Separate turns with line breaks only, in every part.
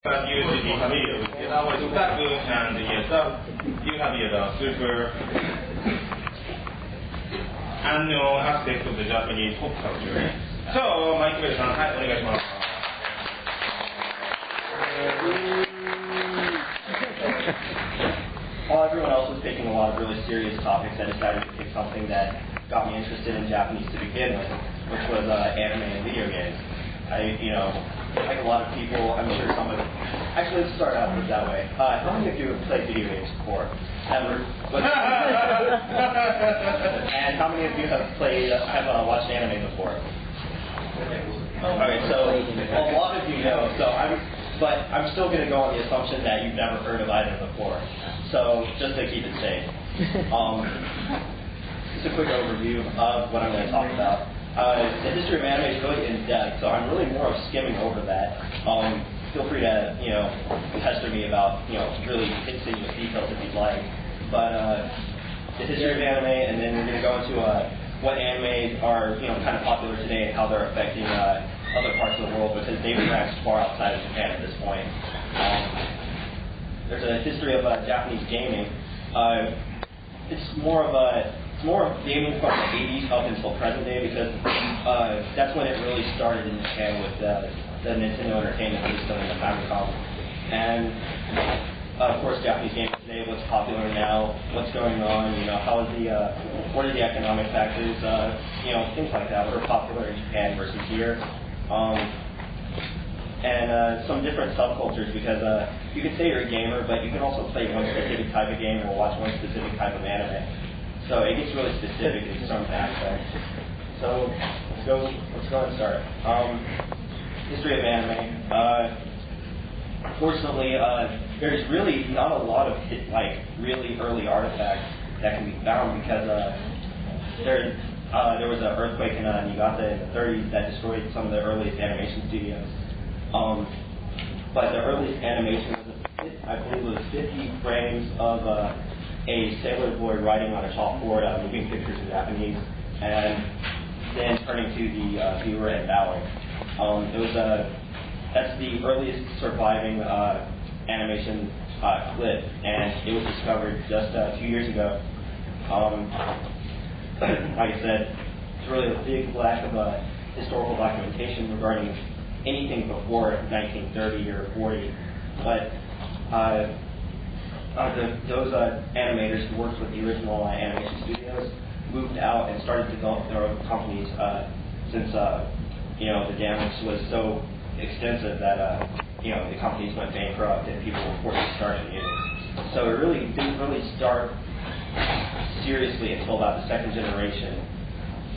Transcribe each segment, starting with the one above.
Used to be familiar with it. I was stuck and yes, you have the super unknown aspect of the Japanese pop culture. So, Mike Bell-san, はい、お願いします。
While everyone else was picking a lot of really serious topics, I decided to pick something that got me interested in Japanese to begin with, which was anime and video games. Like a lot of people, I'm sure some of it. Actually, let's start out with that way. How many of you have played video games before? Ever? And how many of you have watched anime before? Okay, so a lot of you know. But I'm still going to go on the assumption that you've never heard of either before. So just to keep it safe, just a quick overview of what I'm going to talk about. The history of anime is really in depth, so I'm really more of skimming over that. Feel free to, pester me about, really insinuous details if you'd like. But the history of anime, and then we're going to go into what animes are, kind of popular today and how they're affecting other parts of the world, because they've branched far outside of Japan at this point. There's a history of Japanese gaming. It's more of gaming from the 80s up until present day, because that's when it really started in Japan with the Nintendo Entertainment System and the Famicom. And of course, Japanese gaming today, what's popular now, what's going on, what are the economic factors, things like that, what are popular in Japan versus here. And some different subcultures, because you could say you're a gamer, but you can also play one specific type of game or watch one specific type of anime. So it gets really specific in some aspects. So let's go and start. History of anime. Fortunately, there's really not a lot of really early artifacts that can be found, because there was an earthquake in Niigata in the 30s that destroyed some of the earliest animation studios. But the earliest animation I believe was 50 frames of a sailor boy writing on a chalkboard, moving pictures in Japanese, and then turning to the viewer and bowing. That's the earliest surviving animation clip, and it was discovered just 2 years ago. Like I said, there's really a big lack of historical documentation regarding anything before 1930 or 40, but those animators who worked with the original animation studios moved out and started to develop their own companies, since the damage was so extensive that the companies went bankrupt and people were forced to start anew. So it really didn't really start seriously until about the second generation,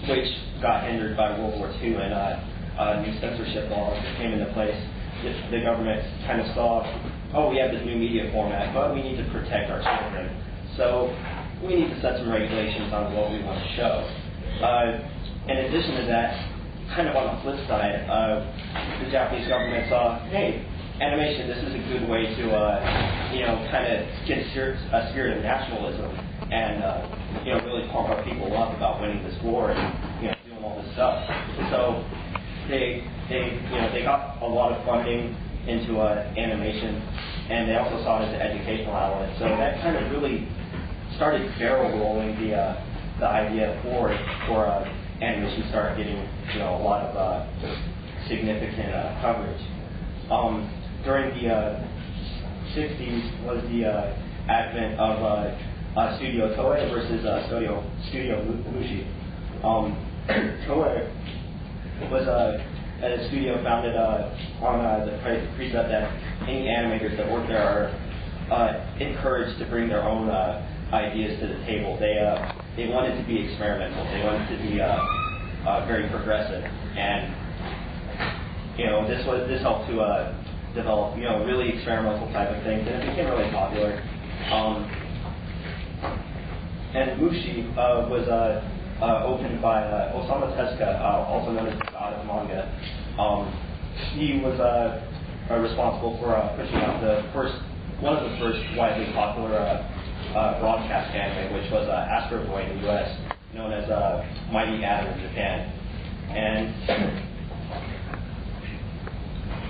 which got hindered by World War II and new censorship laws that came into place. The government kind of saw, we have this new media format, but we need to protect our children. So we need to set some regulations on what we want to show. In addition to that, kind of on the flip side, the Japanese government saw, hey, animation, this is a good way to, kind of get a spirit of nationalism and, really pump our people up about winning this war and, doing all this stuff. So they got a lot of funding into animation, and they also saw it as an educational outlet. So that kind of really started barrel rolling the idea forward for animation started getting a lot of significant coverage. During the 60s was the advent of Studio Toei versus Studio Mushi. Toei was a studio founded on the precept that any animators that work there are encouraged to bring their own ideas to the table. They wanted to be experimental. They wanted to be very progressive, and this helped to develop really experimental type of things, and it became really popular. And Mushi was opened by Osamu Tezuka, also known as the God of Manga. He was responsible for pushing out one of the first widely popular broadcast anime, which was Astro Boy in the U.S., known as Mighty Atom in Japan. And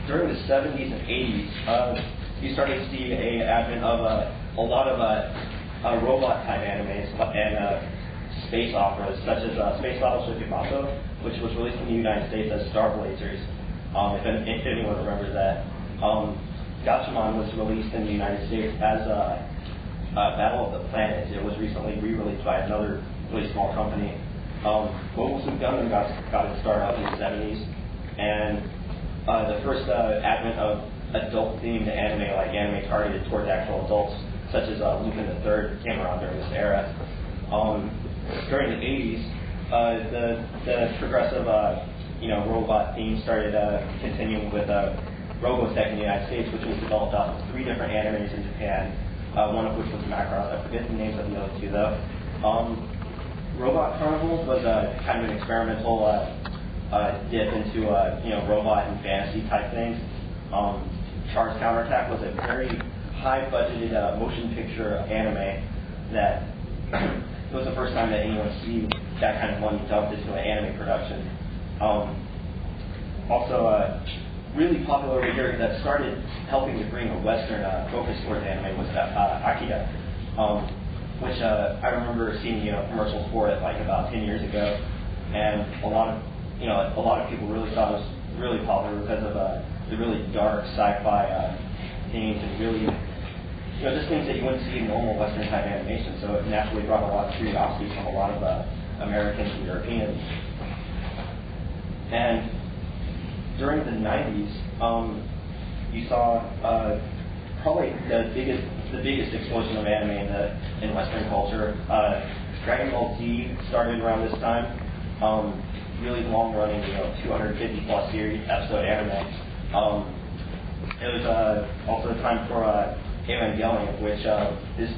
during the 70s and 80s, you started to see an advent of a lot of robot-type animes and space operas, such as Space Battleship Yamato, which was released in the United States as Star Blazers, if anyone remembers that. Gatchaman was released in the United States as Battle of the Planets. It was recently re-released by another really small company. Mobile Suit Gundam got its start out in the 70s, and the first advent of adult-themed anime, like anime targeted towards actual adults, such as Lupin the Third, came around during this era. During the 80s, the progressive, robot theme started continuing with Robotech in the United States, which was developed off of 3 different animes in Japan, one of which was Macross. I forget the names of the other 2, though. Robot Carnival was kind of an experimental dip into robot and fantasy type things. Char's Counterattack was a very high-budgeted motion picture anime that it was the first time that anyone seen that kind of money dumped into an anime production. Also, really popular over here that started helping to bring a Western focus towards anime was Akira, which I remember seeing commercials for it like about 10 years ago, and a lot of people really thought it was really popular because of the really dark sci-fi themes and really just things that you wouldn't see in normal Western type animation. So it naturally brought a lot of curiosity from a lot of Americans and Europeans. And during the 90s, you saw probably the biggest explosion of anime in Western culture. Dragon Ball Z started around this time. Really long-running, 250 plus series episode anime. It was also a time for Evangelion, which is,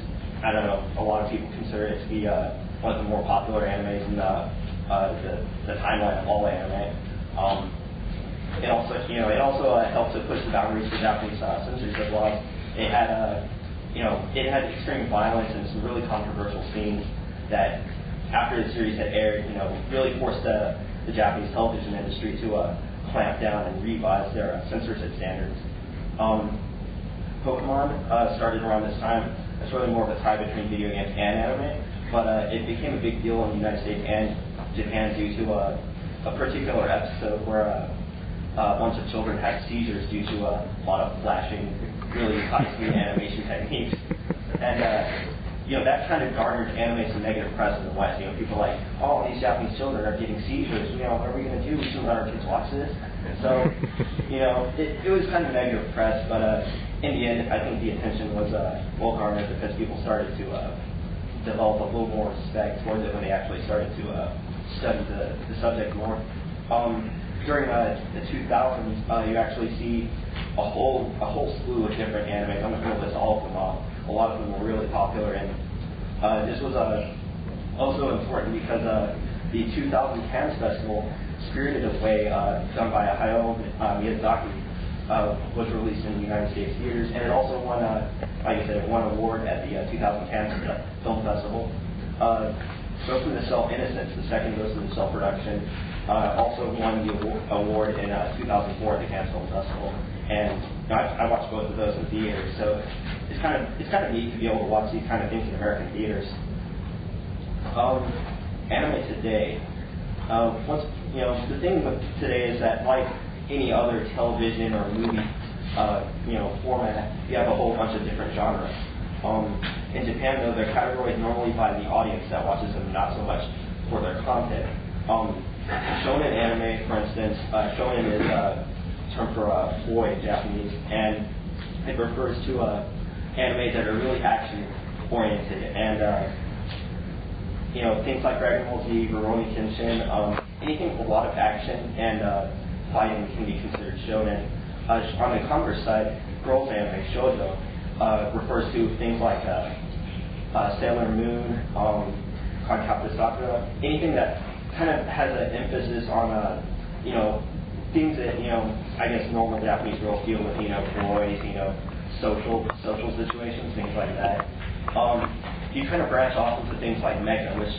I don't know, a lot of people consider it to be one of the more popular animes in the timeline of all anime. It also helped to push the boundaries for Japanese censorship laws. It had extreme violence and some really controversial scenes that, after the series had aired, really forced the Japanese television industry to clamp down and revise their censorship standards. Pokemon started around this time. It's really more of a tie between video games and anime, but it became a big deal in the United States and Japan due to a particular episode where a bunch of children had seizures due to a lot of flashing, really high-speed animation techniques. And that kind of garnered anime some negative press in the West. People like, oh, these Japanese children are getting seizures. What are we going to do? We shouldn't let our kids watch this. So, it was kind of negative press, but in the end, I think the attention was well garnered because people started to develop a little more respect towards it when they actually started to study the subject more. During the 2000s, you actually see a whole slew of different animes. I'm not going to list all of them off. A lot of them were really popular, and this was also important because the 2000 Cannes Festival, Spirited Away, done by Hayao Miyazaki, was released in the United States theaters, and it also won, like I said, it won an award at the 2000 Cannes Film Festival. Ghost in the Shell Innocence, the second Ghost in the Shell production, also won the award in 2004 at the Cannes Film Festival. And I watched both of those in theaters, so it's kind of neat to be able to watch these kind of things in American theaters. Anime today. The thing with today is that, like any other television or movie, format, you have a whole bunch of different genres. In Japan, though, they're categorized normally by the audience that watches them, not so much for their content. Shonen anime, for instance, shonen is a term for boy in Japanese, and it refers to anime that are really action-oriented, and things like Dragon Ball Z, Rurouni Kenshin, anything with a lot of action and fighting can be considered shonen. On the converse side, girls anime, shoujo, refers to things like Sailor Moon, Cardcaptor Sakura, anything that kind of has an emphasis on, things that, I guess normal Japanese girls deal with, boys, social situations, things like that. You kind of branch off into things like mecha, which